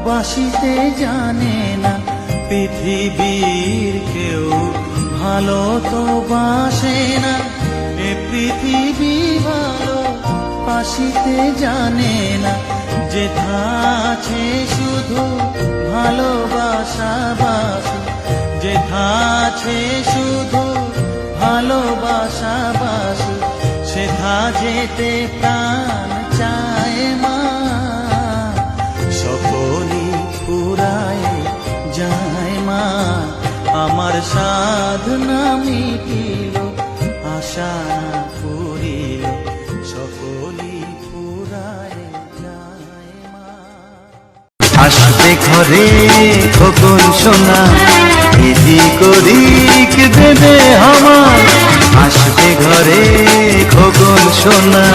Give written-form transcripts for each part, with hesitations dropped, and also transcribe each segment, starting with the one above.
বাসিতে জানে না পৃথিবীর কেউ ভালো তো বাসে না এ পৃথিবী ভালো বাসিতে জানে না যেথা আছে শুধু ভালোবাসা বাসু যেথা আছে শুধু ভালোবাসা বাসু সেথা যেতে প্রাণ চায় মা সকলি পুরায় যায় মা আমার সাধনা মিটিল আশা পুরিল সকলি পুরায় যায় মা আসবে ঘরে খোকন সোনা এদিক ওদিক দেবে আমার আসবে ঘরে খোকন সোনা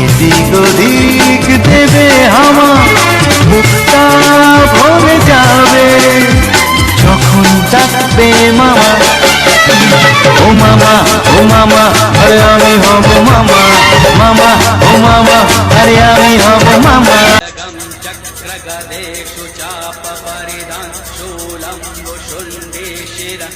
এদিক ওদিক দেবে আমার মুখটা ভরে যাবে যখন ডাকবে মামা ও মামা ও মামা আরে আমি হব মামা মামা ও মামা আরে আমি হব মামা চক্র গদে সুচাপ পরিধান শূলম শুন্ডে শিরা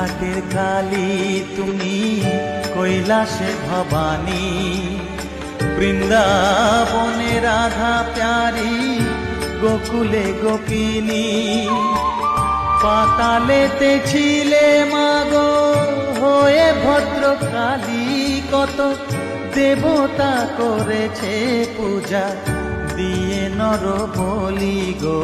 ঘাটের কালী তুমি, কৈলাসে ভবানী, বৃন্দাবনে রাধা প্যারি, গোকুলে গোপিনী। পাতালেতে ছিলে মাগো হয়ে ভদ্রকালী, কত দেবতা করেছে পূজা দিয়ে নর বলি গো।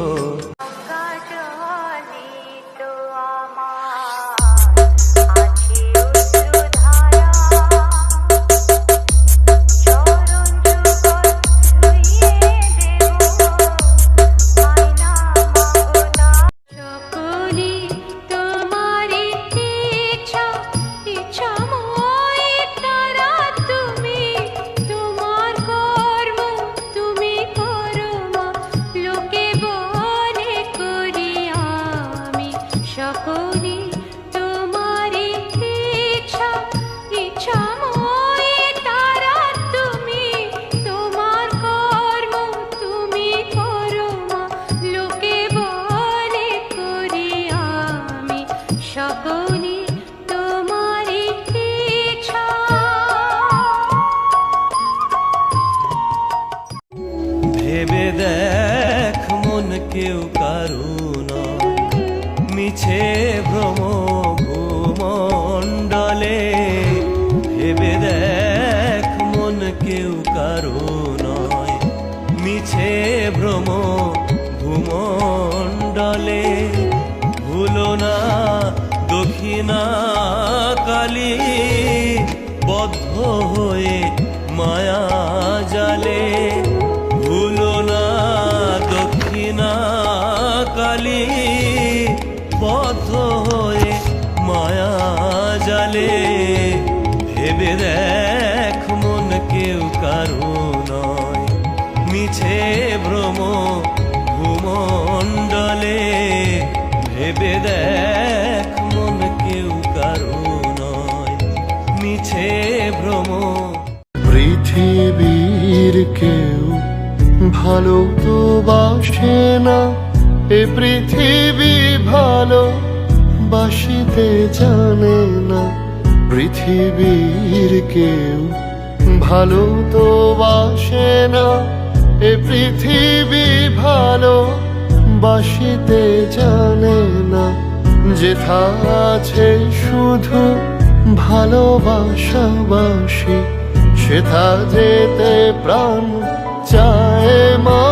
ভেবে দেখ মন কেউ কারু নয়, মিছে ভ্রম ভূমণ্ডলে। ভেবে দেখ মন কেউ কারু নয়, মিছে ভ্রম ভূমণ্ডলে। ভুলো না দক্ষিণা কালী, বদ্ধ হয়ে মায়া জালে। ভুলো না দক্ষিণা কালী, বদ্ধ হয়ে মায়া জালে। ভেবে দেখ মন কেউ কারু নয়, মিছে ভ্রম ভূমণ্ডলে। ভেবে দেখ মন কেউ কারু নয়, মিছে ভ্রম। পৃথিবীর কেউ ভালো তো বাসে না, এ পৃথিবী ভালো বাসিতে জানে না। পৃথিবীর কেউ ভালো তো বাসে না, এ পৃথিবী ভালো বাসিতে জানে না। যেথা আছে শুধু ভালোবাসাবাসি, সেথা যেতে প্রাণ চায় মা।